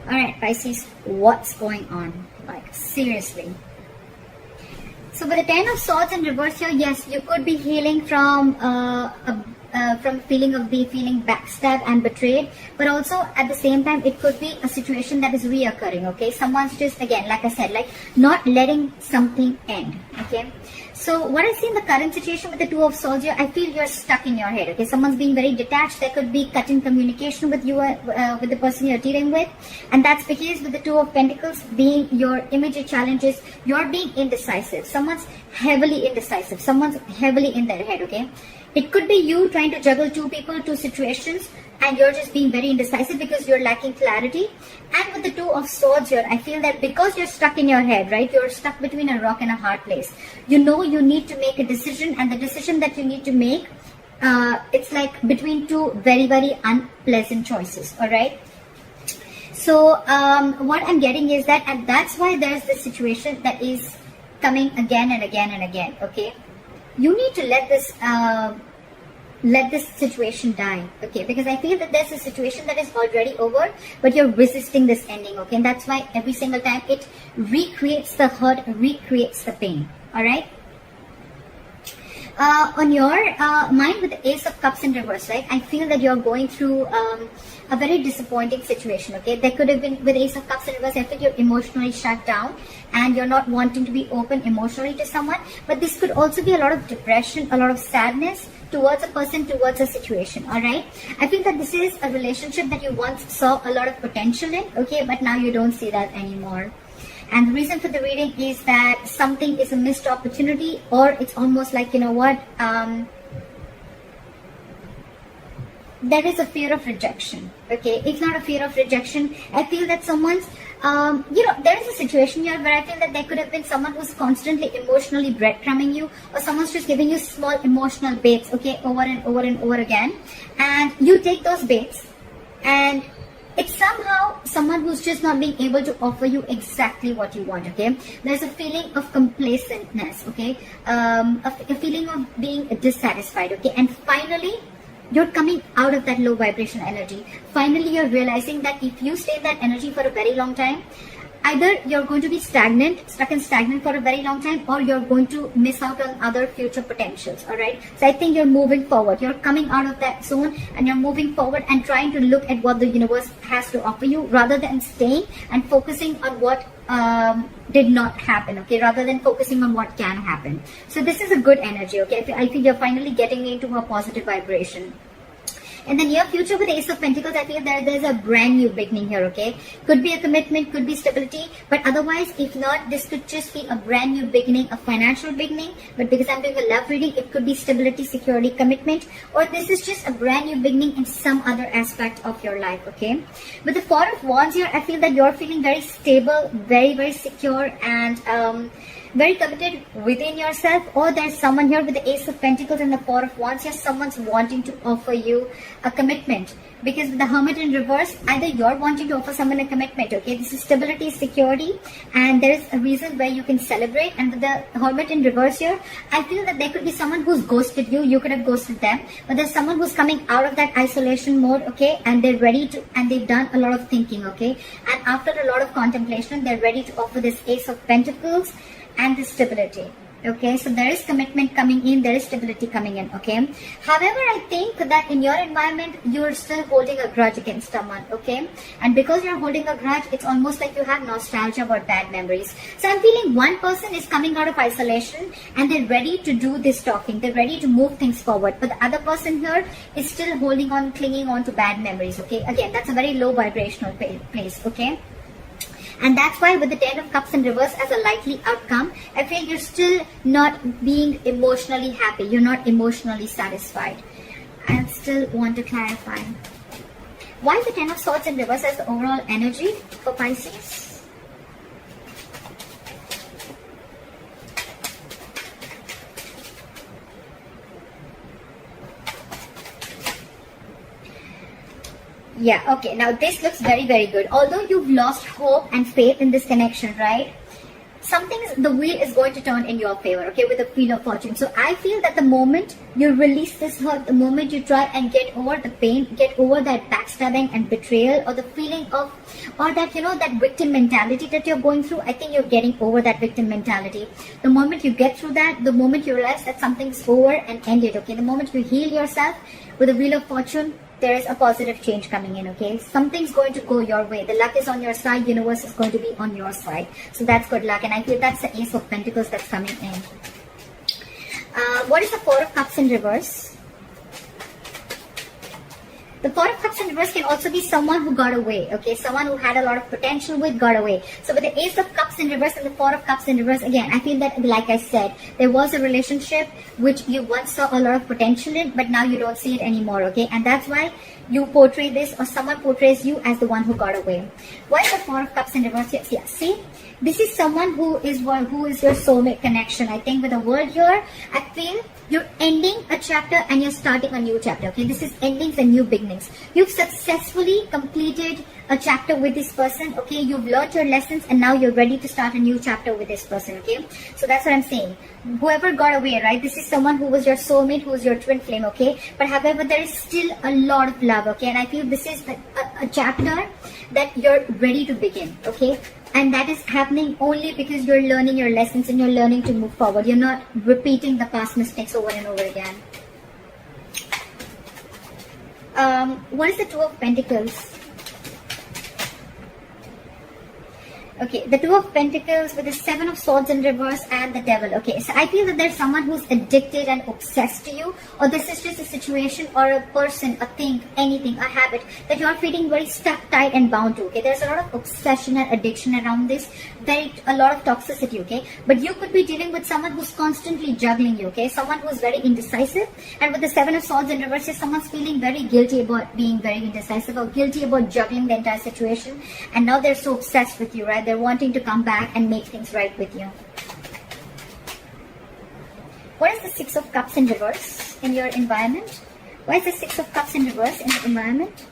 Alright, Pisces, what's going on? Like, seriously. So with the Ten of Swords in reverse here, yes, you could be healing from feeling of feeling backstabbed and betrayed, but also at the same time it could be a situation that is reoccurring. Okay, someone's just, again, like I said, like not letting something end. Okay, so what I see in the current situation with the Two of Swords here, I feel you're stuck in your head. Okay, someone's being very detached. There could be cut in communication with you, with the person you're dealing with, and that's because with the Two of Pentacles being your immediate challenges, you're being indecisive. Someone's heavily indecisive. Someone's heavily in their head. Okay, it could be you trying to juggle two people, two situations, and you're just being very indecisive because you're lacking clarity. And with the Two of Swords here, I feel that because you're stuck in your head, right? You're stuck between a rock and a hard place. You know you need to make a decision, and the decision that you need to make, it's like between two very, very unpleasant choices, all right? So what I'm getting is that, and that's why there's this situation that is coming again and again and again, okay? You need to let this situation die, okay? Because I feel that there's a situation that is already over, but you're resisting this ending, okay? And that's why every single time it recreates the hurt, recreates the pain, all right? On your mind with the Ace of Cups in reverse, right? I feel that you're going through a very disappointing situation, okay? There could have been, with Ace of Cups in reverse, I feel you're emotionally shut down and you're not wanting to be open emotionally to someone. But this could also be a lot of depression, a lot of sadness towards a person, towards a situation, all right? I feel that this is a relationship that you once saw a lot of potential in, okay? But now you don't see that anymore. And the reason for the reading is that something is a missed opportunity, or it's almost like, you know what, there is a fear of rejection, okay? If not a fear of rejection, I feel that someone's, there is a situation here where I feel that there could have been someone who's constantly emotionally breadcrumbing you, or someone's just giving you small emotional baits, okay, over and over and over again. And you take those baits, and it's somehow someone who's just not being able to offer you exactly what you want, okay? There's a feeling of complacentness, okay? A feeling of being dissatisfied, okay? And finally, you're coming out of that low vibration energy. Finally, you're realizing that if you stay in that energy for a very long time, either you're going to be stuck and stagnant for a very long time, or you're going to miss out on other future potentials, all right? So I think you're moving forward. You're coming out of that zone and you're moving forward and trying to look at what the universe has to offer you, rather than staying and focusing on what did not happen, okay? Rather than focusing on what can happen. So this is a good energy, okay? I think you're finally getting into a positive vibration. In the near future with Ace of Pentacles, I feel there's a brand new beginning here, okay? Could be a commitment, could be stability, but otherwise, if not, this could just be a brand new beginning, a financial beginning. But because I'm doing a love reading, it could be stability, security, commitment, or this is just a brand new beginning in some other aspect of your life, okay? With the Four of Wands here, I feel that you're feeling very stable, very, very secure, and very committed within yourself. Or there's someone here with the Ace of Pentacles and the Four of Wands here, someone's wanting to offer you a commitment. Because with the Hermit in reverse, either you're wanting to offer someone a commitment, okay? This is stability, security, and there is a reason where you can celebrate. And with the Hermit in reverse here, I feel that there could be someone who's ghosted you. You could have ghosted them, but there's someone who's coming out of that isolation mode, okay? And they're ready to, and they've done a lot of thinking, okay? And after a lot of contemplation, they're ready to offer this Ace of Pentacles and the stability, okay? So there is commitment coming in, there is stability coming in, okay? However, I think that in your environment, you're still holding a grudge against someone, okay? And because you're holding a grudge, it's almost like you have nostalgia about bad memories. So I'm feeling one person is coming out of isolation and they're ready to do this talking, they're ready to move things forward, but the other person here is still holding on, clinging on to bad memories, okay? Again, that's a very low vibrational place, okay? And that's why with the Ten of Cups in reverse as a likely outcome, I feel you're still not being emotionally happy. You're not emotionally satisfied. I still want to clarify. Why is the Ten of Swords in reverse as the overall energy for Pisces? Yeah, okay, now this looks very, very good. Although you've lost hope and faith in this connection, right? the wheel is going to turn in your favor, okay, with the wheel of fortune. So I feel that the moment you release this hurt, the moment you try and get over the pain, get over that backstabbing and betrayal, or the feeling of, or that, that victim mentality that you're going through, I think you're getting over that victim mentality. The moment you get through that, the moment you realize that something's over and ended, okay, the moment you heal yourself with the wheel of fortune, there is a positive change coming in, okay? Something's going to go your way. The luck is on your side. Universe is going to be on your side. So that's good luck. And I feel that's the Ace of Pentacles that's coming in. What is the Four of Cups in reverse? The Four of Cups in reverse can also be someone who got away, okay? Someone who had a lot of potential with got away. So with the Ace of Cups in reverse and the Four of Cups in reverse, again, I feel that, like I said, there was a relationship which you once saw a lot of potential in, but now you don't see it anymore, okay? And that's why you portray this, or someone portrays you as the one who got away. Why is the Four of Cups in reverse? Yes, yeah, see? This is someone who is your soulmate connection. I think with the word here, I feel you're ending a chapter and you're starting a new chapter, okay? This is endings and new beginnings. You've successfully completed a chapter with this person, okay? You've learned your lessons and now you're ready to start a new chapter with this person, okay? So that's what I'm saying. Whoever got away, right? This is someone who was your soulmate, who was your twin flame, okay? But however, there is still a lot of love, okay? And I feel this is a chapter that you're ready to begin, okay? And that is happening only because you're learning your lessons and you're learning to move forward. You're not repeating the past mistakes over and over again. What is the Two of Pentacles? Okay, the Two of Pentacles with the Seven of Swords in reverse and the Devil. Okay, so I feel that there's someone who's addicted and obsessed to you, or this is just a situation or a person, a thing, anything, a habit that you're feeling very stuck, tight and bound to. Okay, there's a lot of obsession and addiction around this, a lot of toxicity, okay? But you could be dealing with someone who's constantly juggling you, okay? Someone who's very indecisive, and with the Seven of Swords in reverse, someone's feeling very guilty about being very indecisive or guilty about juggling the entire situation, and now they're so obsessed with you, right? They're wanting to come back and make things right with you. What is the Six of Cups in reverse in your environment? Why is the Six of Cups in reverse in the environment?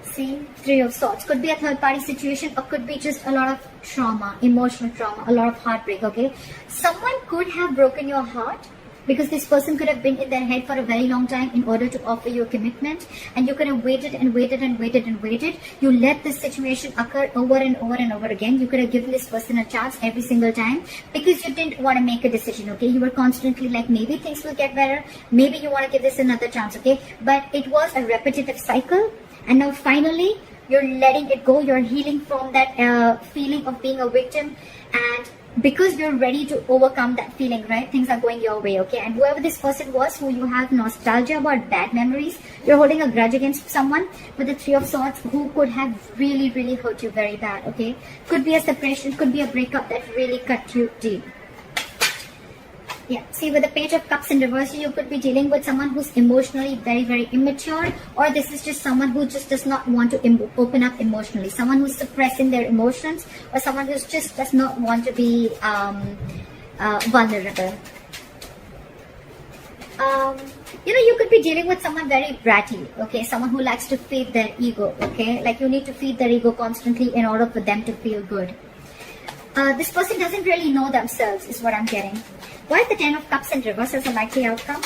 See, Three of Swords. Could be a third party situation, or could be just a lot of trauma, emotional trauma, a lot of heartbreak, okay? Someone could have broken your heart, because this person could have been in their head for a very long time in order to offer you a commitment, and you could have waited and waited and waited and waited. You let this situation occur over and over and over again. You could have given this person a chance every single time because you didn't want to make a decision, okay? You were constantly like, maybe things will get better, maybe you want to give this another chance, okay? But it was a repetitive cycle, and now finally you're letting it go. You're healing from that feeling of being a victim, and because you're ready to overcome that feeling, right? Things are going your way, okay? And whoever this person was, who you have nostalgia about, bad memories, you're holding a grudge against someone with the Three of Swords who could have really, really hurt you very bad, okay? Could be a separation, could be a breakup that really cut you deep. Yeah, see, with the Page of Cups in reverse, you could be dealing with someone who's emotionally very, very immature, or this is just someone who just does not want to open up emotionally, someone who's suppressing their emotions, or someone who just does not want to be vulnerable. You could be dealing with someone very bratty, okay? Someone who likes to feed their ego, okay? Like you need to feed their ego constantly in order for them to feel good. This person doesn't really know themselves, is what I'm getting. Why is the Ten of Cups in reverse as a likely outcome?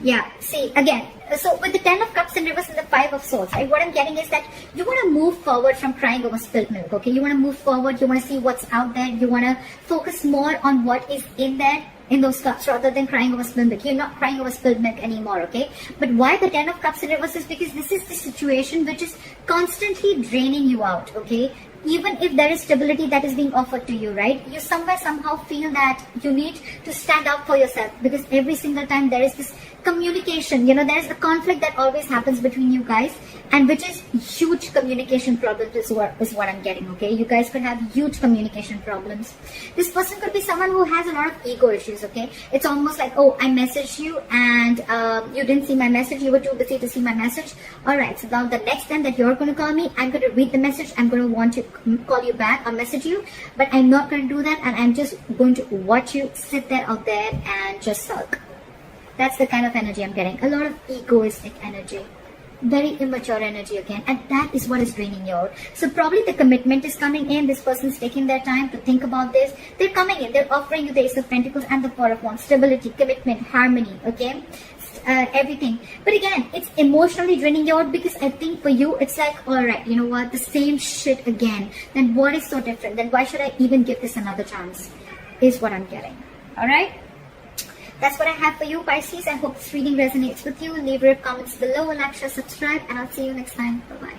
Yeah, see, again, so with the Ten of Cups in reverse and the Five of Swords, right, what I'm getting is that you want to move forward from crying over spilled milk, okay? You want to move forward, you want to see what's out there, you want to focus more on what is in there, in those cups, rather than crying over spilled milk. You're not crying over spilled milk anymore, okay? But why the Ten of Cups in reverse is because this is the situation which is constantly draining you out, okay? Even if there is stability that is being offered to you, right? You somehow feel that you need to stand up for yourself, because every single time there is this communication, there is a conflict that always happens between you guys, and which is huge communication problems is what I'm getting, okay? You guys could have huge communication problems. This person could be someone who has a lot of ego issues, okay? It's almost like, oh, I messaged you and you didn't see my message, you were too busy to see my message. Alright, so now the next time that you're going to call me, I'm going to read the message, I'm going to want to call you back or message you, but I'm not going to do that, and I'm just going to watch you sit there out there and just sulk. That's the kind of energy I'm getting. A lot of egoistic energy. very immature energy again, and that is what is draining you out. So probably the commitment is coming in. This person is taking their time to think about this. They're coming in, they're offering you the Ace of Pentacles and the Four of Wands. Stability, commitment, harmony, okay, everything. But again, it's emotionally draining you out, because I think for you it's like, all right, you know what, the same shit again. Then what is so different? Then why should I even give this another chance, is what I'm getting. All right, that's what I have for you, Pisces. I hope this reading resonates with you. Leave your comments below, like, share, subscribe, and I'll see you next time. Bye bye.